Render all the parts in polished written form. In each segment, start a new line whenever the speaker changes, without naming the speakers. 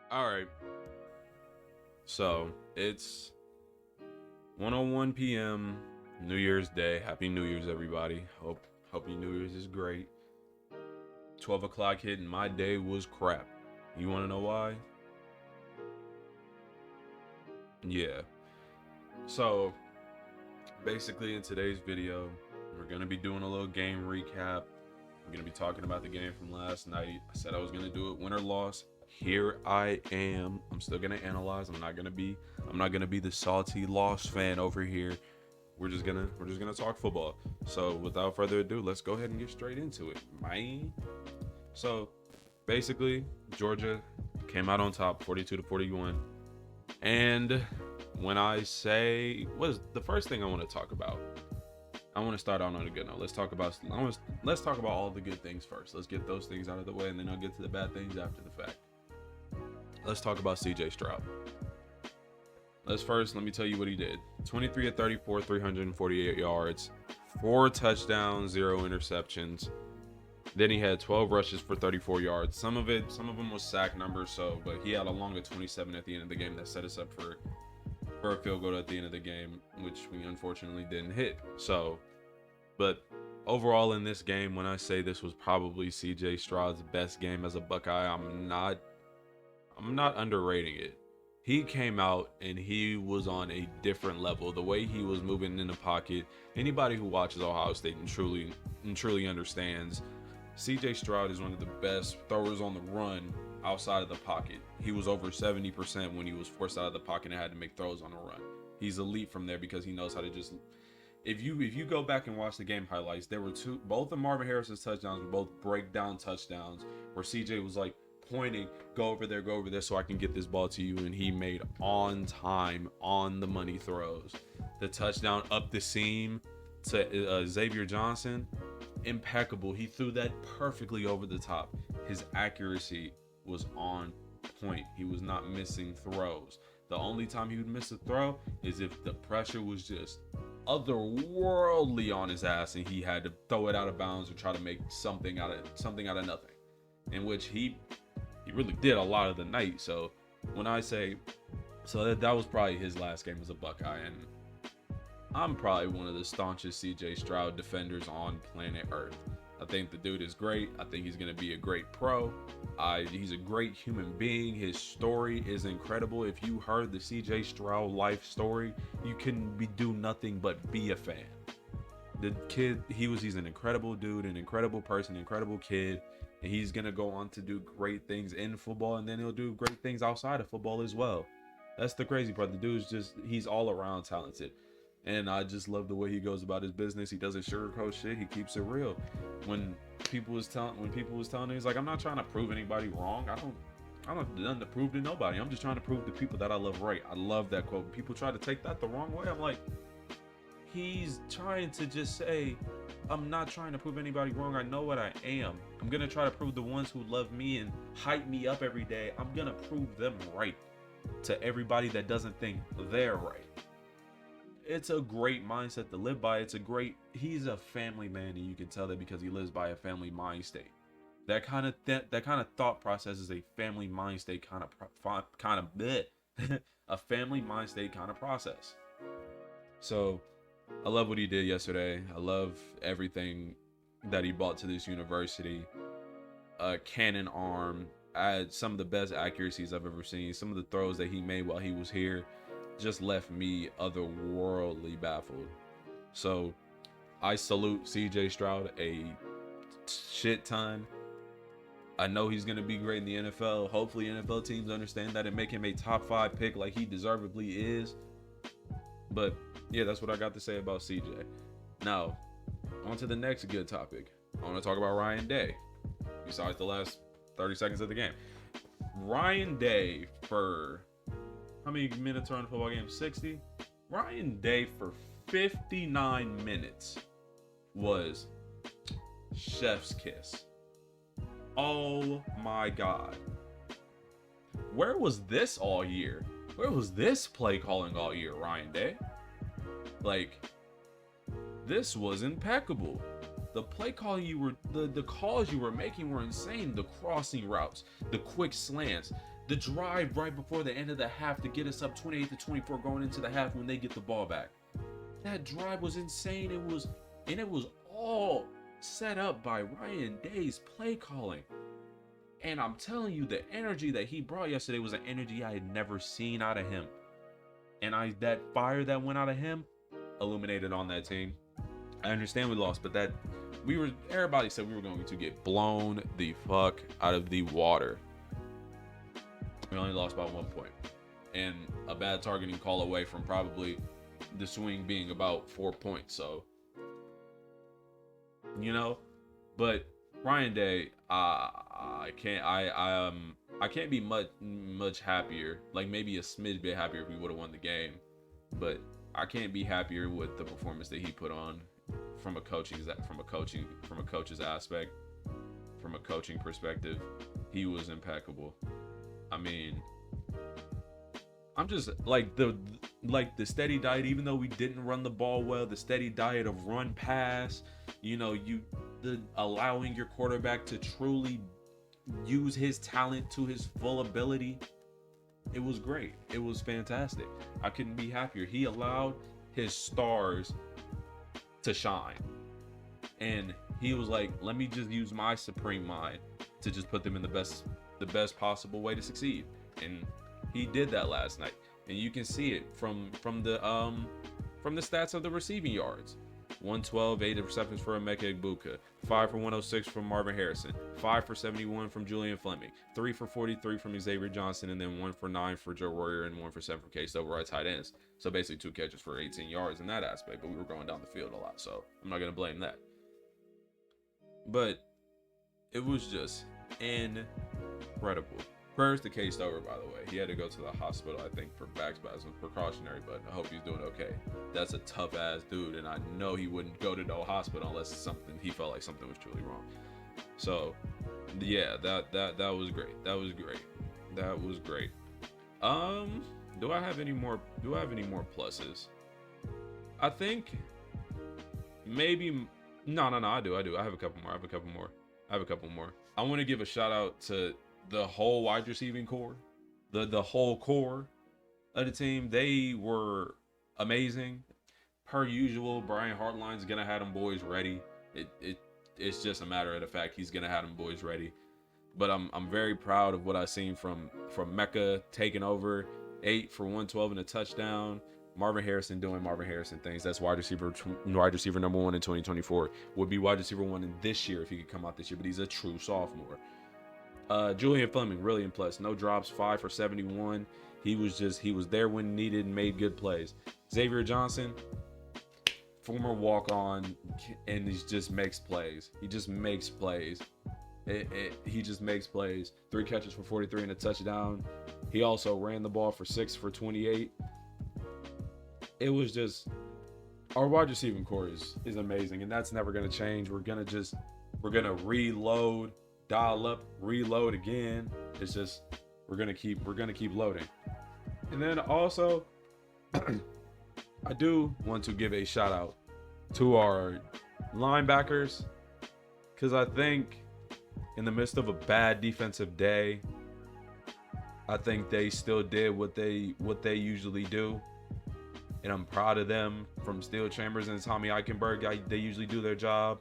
All right. So it's 1:01 p.m. New Year's Day. Happy New Year's, everybody. Hope your New Year's is great. 12 o'clock hit and my day was crap. You want to know why? Yeah. So basically, in today's video, we're gonna be doing a little game recap. We're gonna be talking about the game from last night. I said I was gonna do it, win or loss. Here I am. I'm still gonna analyze. I'm not gonna be the salty loss fan over here. We're just gonna talk football. So without further ado, let's go ahead and get straight into it, man. So basically, Georgia came out on top, 42-41. And when I say, what is the first thing I want to talk about? I want to start out on a good note. Let's talk about all the good things first. Let's get those things out of the way, and then I'll get to the bad things after the fact. Let's talk about C.J Stroud. Let me tell you what he did. 23 of 34, 348 yards, 4 touchdowns, 0 interceptions. Then he had 12 rushes for 34 yards. Some of them was sack numbers, but he had a long of 27 at the end of the game that set us up for a field goal at the end of the game, which we unfortunately didn't hit. But overall in this game, when I say this was probably C.J Stroud's best game as a Buckeye, I'm not underrating it. He came out and he was on a different level. The way he was moving in the pocket, anybody who watches Ohio State and truly understands, C.J Stroud is one of the best throwers on the run outside of the pocket. He was over 70% when he was forced out of the pocket and had to make throws on the run. He's elite from there because he knows how to just. If you go back and watch the game highlights, there were both of Marvin Harrison's touchdowns were both breakdown touchdowns where C.J was like pointing, go over there so I can get this ball to you, and he made on time, on the money throws. The touchdown up the seam to Xavier Johnson, impeccable. He threw that perfectly over the top. His accuracy was on point. He was not missing throws. The only time he would miss a throw is if the pressure was just otherworldly on his ass and he had to throw it out of bounds or try to make something out of nothing, in which he really did a lot of the night. So when I say, that was probably his last game as a Buckeye, and I'm probably one of the staunchest C.J Stroud defenders on planet Earth. I think the dude is great. I think he's going to be a great pro. He's a great human being. His story is incredible. If you heard the C.J Stroud life story, you can do nothing but be a fan. The kid, he's an incredible dude, an incredible person, incredible kid. And he's going to go on to do great things in football, and then he'll do great things outside of football as well. That's the crazy part. The dude's he's all around talented. And I just love the way he goes about his business. He doesn't sugarcoat shit. He keeps it real. When people was telling him, he's like, I'm not trying to prove anybody wrong. I don't have nothing to prove to nobody. I'm just trying to prove to people that I love right. I love that quote. People try to take that the wrong way. I'm like, he's trying to just say, I'm not trying to prove anybody wrong. I know what I am. I'm going to try to prove the ones who love me and hype me up every day. I'm going to prove them right to everybody that doesn't think they're right. It's a great mindset to live by. He's a family man, and you can tell that because he lives by a family mind state. That kind of thought process is a family mind state a family mind state kind of process. So I love what he did yesterday. I love everything that he brought to this university. Cannon arm, had some of the best accuracies I've ever seen. Some of the throws that he made while he was here just left me otherworldly baffled. So I salute C.J Stroud a shit ton. I know he's going to be great in the NFL. Hopefully NFL teams understand that and make him a top 5 pick like he deservedly is. But yeah, that's what I got to say about C.J. Now, on to the next good topic. I want to talk about Ryan Day. Besides the last 30 seconds of the game. Ryan Day for... how many minutes are in a football game? 60? Ryan Day for 59 minutes was chef's kiss. Oh my God. Where was this all year? Where was this play calling all year, Ryan Day? Like, this was impeccable. The play calling the calls you were making were insane. The crossing routes, the quick slants, The drive right before the end of the half to get us up 28-24 going into the half when they get the ball back. That drive was insane. It was all set up by Ryan Day's play calling. And I'm telling you, the energy that he brought yesterday was an energy I had never seen out of him. And that fire that went out of him illuminated on that team. I understand we lost, but everybody said we were going to get blown the fuck out of the water. We only lost by 1 point. And a bad targeting call away from probably the swing being about 4 points. So, but Ryan Day, I can't be much happier. Like maybe a smidge bit happier if we would have won the game, but I can't be happier with the performance that he put on from a coach's aspect, from a coaching perspective. He was impeccable. I mean, I'm just like the steady diet. Even though we didn't run the ball well, the steady diet of run pass. Allowing your quarterback to truly use his talent to his full ability. It was great. It was fantastic. I couldn't be happier. He allowed his stars to shine. And he was like, let me just use my supreme mind to just put them in the best possible way to succeed. And he did that last night. And you can see it from the stats of the receiving yards. 112, 8 receptions for Emeka Egbuka, 5 for 106 from Marvin Harrison, 5 for 71 from Julian Fleming, 3 for 43 from Xavier Johnson, and then 1 for 9 for Joe Royer and 1 for 7 from Case over our tight ends. So basically 2 catches for 18 yards in that aspect, but we were going down the field a lot, so I'm not going to blame that. But it was just incredible. Prayers to Case Stover, by the way. He had to go to the hospital, I think, for back spasms, precautionary, but I hope he's doing okay. That's a tough-ass dude, and I know he wouldn't go to no hospital unless he felt like something was truly wrong. So, yeah, that was great. That was great. Do I have any more pluses? I think maybe no, I do. I have a couple more. I want to give a shout out to the whole wide receiving core, the whole core of the team. They were amazing. Per usual, Brian Hartline's gonna have them boys ready. It's just a matter of the fact he's gonna have them boys ready. But I'm very proud of what I've seen from Mecca taking over, 8 for 112 and a touchdown. Marvin Harrison doing Marvin Harrison things. That's wide receiver number 1 in 2024. Would be wide receiver 1 in this year if he could come out this year, but he's a true sophomore. Julian Fleming, really impressed. No drops, 5 for 71. He was there when needed and made good plays. Xavier Johnson, former walk-on, and he just makes plays. He just makes plays. He just makes plays. 3 catches for 43 and a touchdown. He also ran the ball for 6 for 28. It was just, our wide receiving core is amazing, and that's never going to change. We're going to reload, dial up, reload again. It's just, we're going to keep loading. And then also, I do want to give a shout out to our linebackers, because I think in the midst of a bad defensive day, I think they still did what they usually do. And I'm proud of them. From Steel Chambers and Tommy Eichenberg, they usually do their job.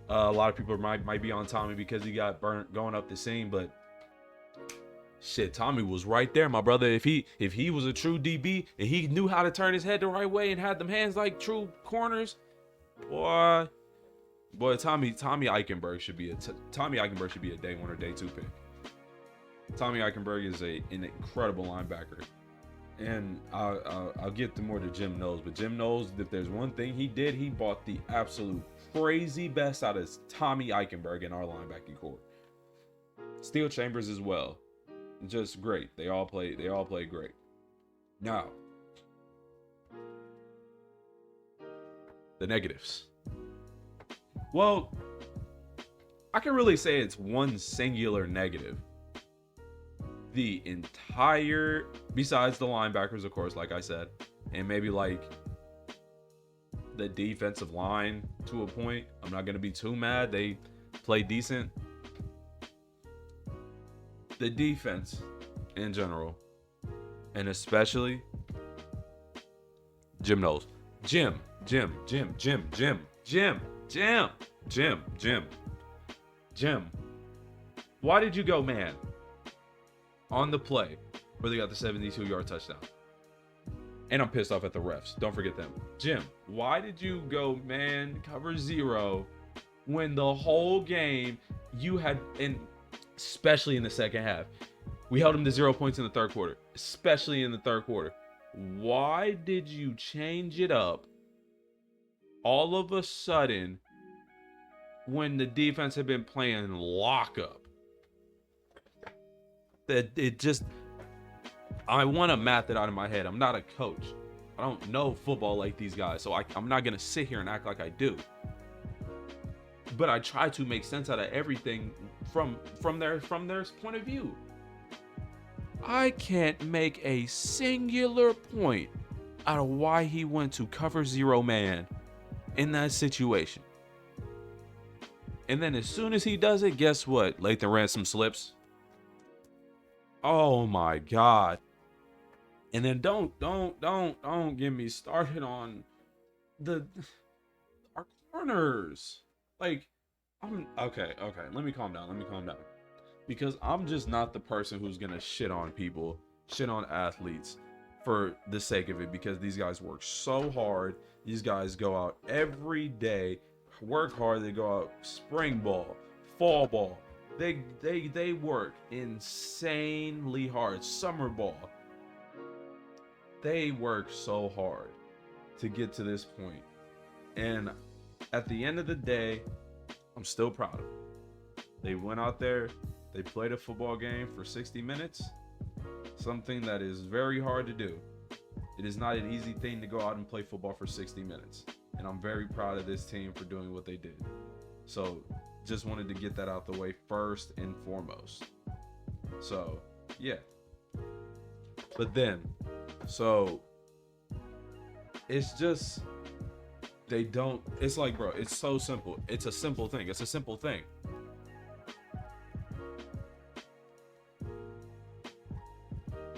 A lot of people might be on Tommy because he got burnt going up the seam, but shit, Tommy was right there, my brother. If he was a true DB and he knew how to turn his head the right way and had them hands like true corners, boy, Tommy Eichenberg should be a day 1 or day 2 pick. Tommy Eichenberg is an incredible linebacker. And I'll get more to Jim Knowles, but Jim Knowles, if there's one thing he did, he bought the absolute crazy best out of Tommy Eichenberg in our linebacking core. Steel Chambers as well, just great. They all play great. Now, the negatives. Well, I can really say it's one singular negative. The entire, besides the linebackers, of course, like I said, and maybe like the defensive line to a point. I'm not going to be too mad. They play decent. The defense in general, and especially Jim Knowles. Jim, Jim, Jim, Jim, Jim, Jim, Jim, Jim, Jim, Jim. Why did you go man on the play where they got the 72-yard touchdown? And I'm pissed off at the refs. Don't forget them. Jim, why did you go man cover 0 when the whole game you had, and especially in the second half, we held them to 0 points in the third quarter, especially in the third quarter. Why did you change it up all of a sudden when the defense had been playing lockup? That it just, I want to map it out of my head. I'm not a coach. I don't know football like these guys, so I'm not going to sit here and act like I do. But I try to make sense out of everything from their point of view. I can't make a singular point out of why he went to cover 0 man in that situation. And then as soon as he does it, guess what? Lathan Ransom slips. Oh my God. And then don't get me started on our corners. Like, okay. Let me calm down. Because I'm just not the person who's gonna shit on people, shit on athletes for the sake of it, because these guys work so hard. These guys go out every day, work hard. They go out spring ball, fall ball. They work insanely hard. Summer ball. They work so hard to get to this point. And at the end of the day, I'm still proud of them. They went out there, they played a football game for 60 minutes, something that is very hard to do. It is not an easy thing to go out and play football for 60 minutes. And I'm very proud of this team for doing what they did. So just wanted to get that out the way first and foremost. So, yeah. But then, so it's just, they don't, it's like, bro, it's so simple. It's a simple thing. It's a simple thing.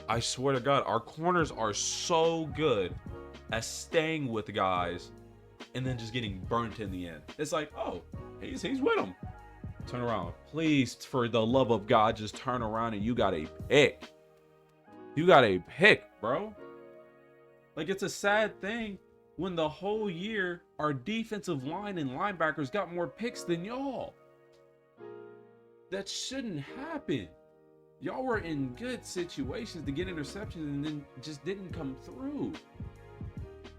I swear to God, our corners are so good at staying with guys and then just getting burnt in the end. It's like, oh, he's with them. Turn around. Please, for the love of God, just turn around and you got a pick. You got a pick, bro. Like, it's a sad thing when the whole year our defensive line and linebackers got more picks than y'all. That shouldn't happen. Y'all were in good situations to get interceptions and then just didn't come through.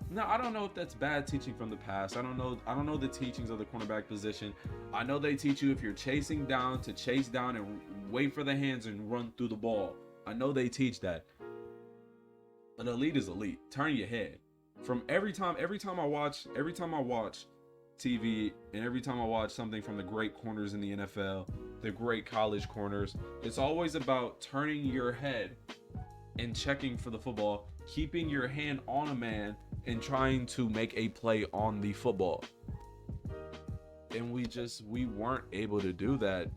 Now, I don't know if that's bad teaching from the past. I don't know the teachings of the cornerback position. I know they teach you if you're chasing down to chase down and wait for the hands and run through the ball. I know they teach that. But elite is elite. Turn your head. From every time I watch TV and every time I watch something from the great corners in the NFL, the great college corners, it's always about turning your head and checking for the football, keeping your hand on a man and trying to make a play on the football. And we weren't able to do that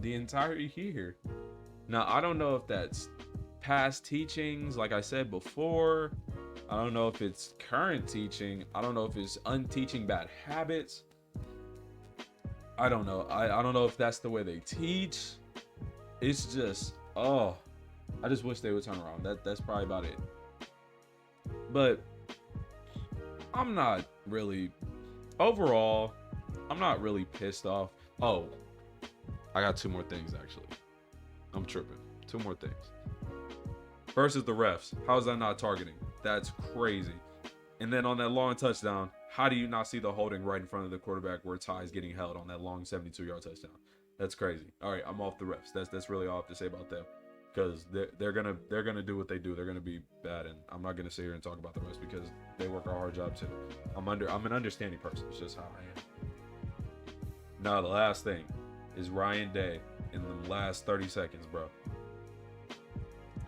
the entire year. Now, I don't know if that's past teachings, like I said before. I don't know if it's current teaching. I don't know if it's unteaching bad habits. I don't know. I don't know if that's the way they teach. It's just, I just wish they would turn around. That's probably about it. But I'm not really pissed off. Oh, I got 2 more things actually. I'm tripping. 2 more things. First is the refs. How is that not targeting? That's crazy. And then on that long touchdown, how do you not see the holding right in front of the quarterback where Ty is getting held on that long 72-yard touchdown? That's crazy. All right, I'm off the refs. That's really all I have to say about them, because they're gonna do what they do. They're gonna be bad, and I'm not gonna sit here and talk about the refs because they work a hard job too. I'm an understanding person. It's just how I am. Now the last thing is Ryan Day in the last 30 seconds, bro.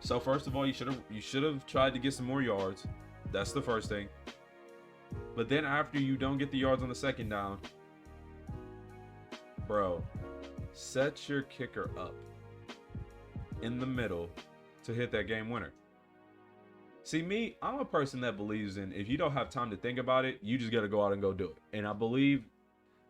So first of all, you should have tried to get some more yards. That's the first thing. But then after you don't get the yards on the second down, bro, set your kicker up in the middle to hit that game winner. See, me, I'm a person that believes in if you don't have time to think about it, you just got to go out and go do it. And I believe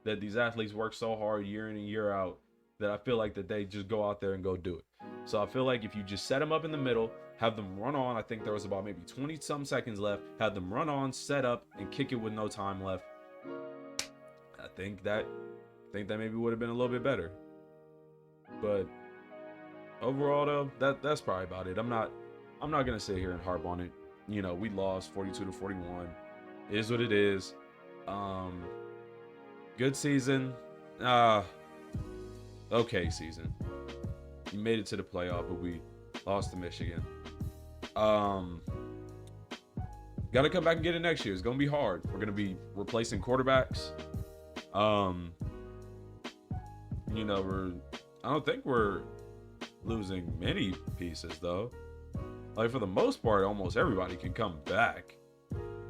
that these athletes work so hard year in and year out that I feel like that they just go out there and go do it. So I feel like if you just set them up in the middle, have them run on, I think there was about maybe 20 some seconds left, have them run on, set up, and kick it with no time left. I think that maybe would have been a little bit better. But overall though, that's probably about it. I'm not gonna sit here and harp on it. You know, we lost 42-41. It is what it is. Good season. Okay season. You made it to the playoff, but we lost to Michigan. Got to come back and get it next year. It's gonna be hard. We're gonna be replacing quarterbacks. You know, I don't think we're losing many pieces though. Like for the most part, almost everybody can come back,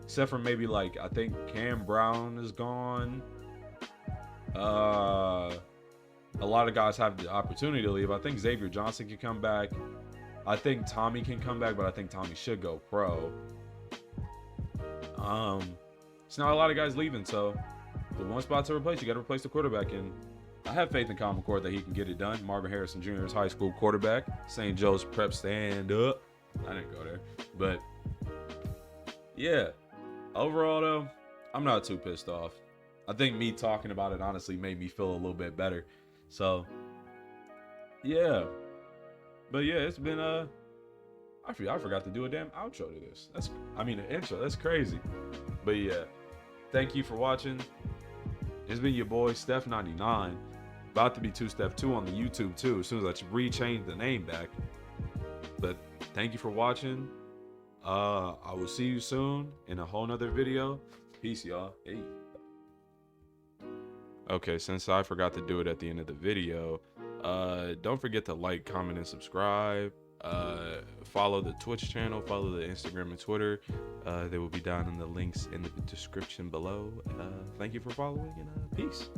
except for maybe like I think Cam Brown is gone. A lot of guys have the opportunity to leave. I think Xavier Johnson can come back. I think Tommy can come back, but I think Tommy should go pro. It's not a lot of guys leaving, so the one spot to replace, you got to replace the quarterback. And I have faith in Common Core that he can get it done. Marvin Harrison Jr. is high school quarterback. St. Joe's Prep, stand up. I didn't go there, but yeah. Overall, though, I'm not too pissed off. I think me talking about it honestly made me feel a little bit better. So, yeah. But yeah, it's been I forgot to do a damn outro to this. An intro. That's crazy. But yeah, thank you for watching. It's been your boy Steph99. About to be 2Steph2 on the YouTube too. As soon as I rechange the name back. But thank you for watching. I will see you soon in a whole nother video. Peace, y'all. Hey. Okay, since I forgot to do it at the end of the video, don't forget to like, comment, and subscribe. Follow the Twitch channel, follow the Instagram and Twitter. They will be down in the links in the description below. Thank you for following, and peace.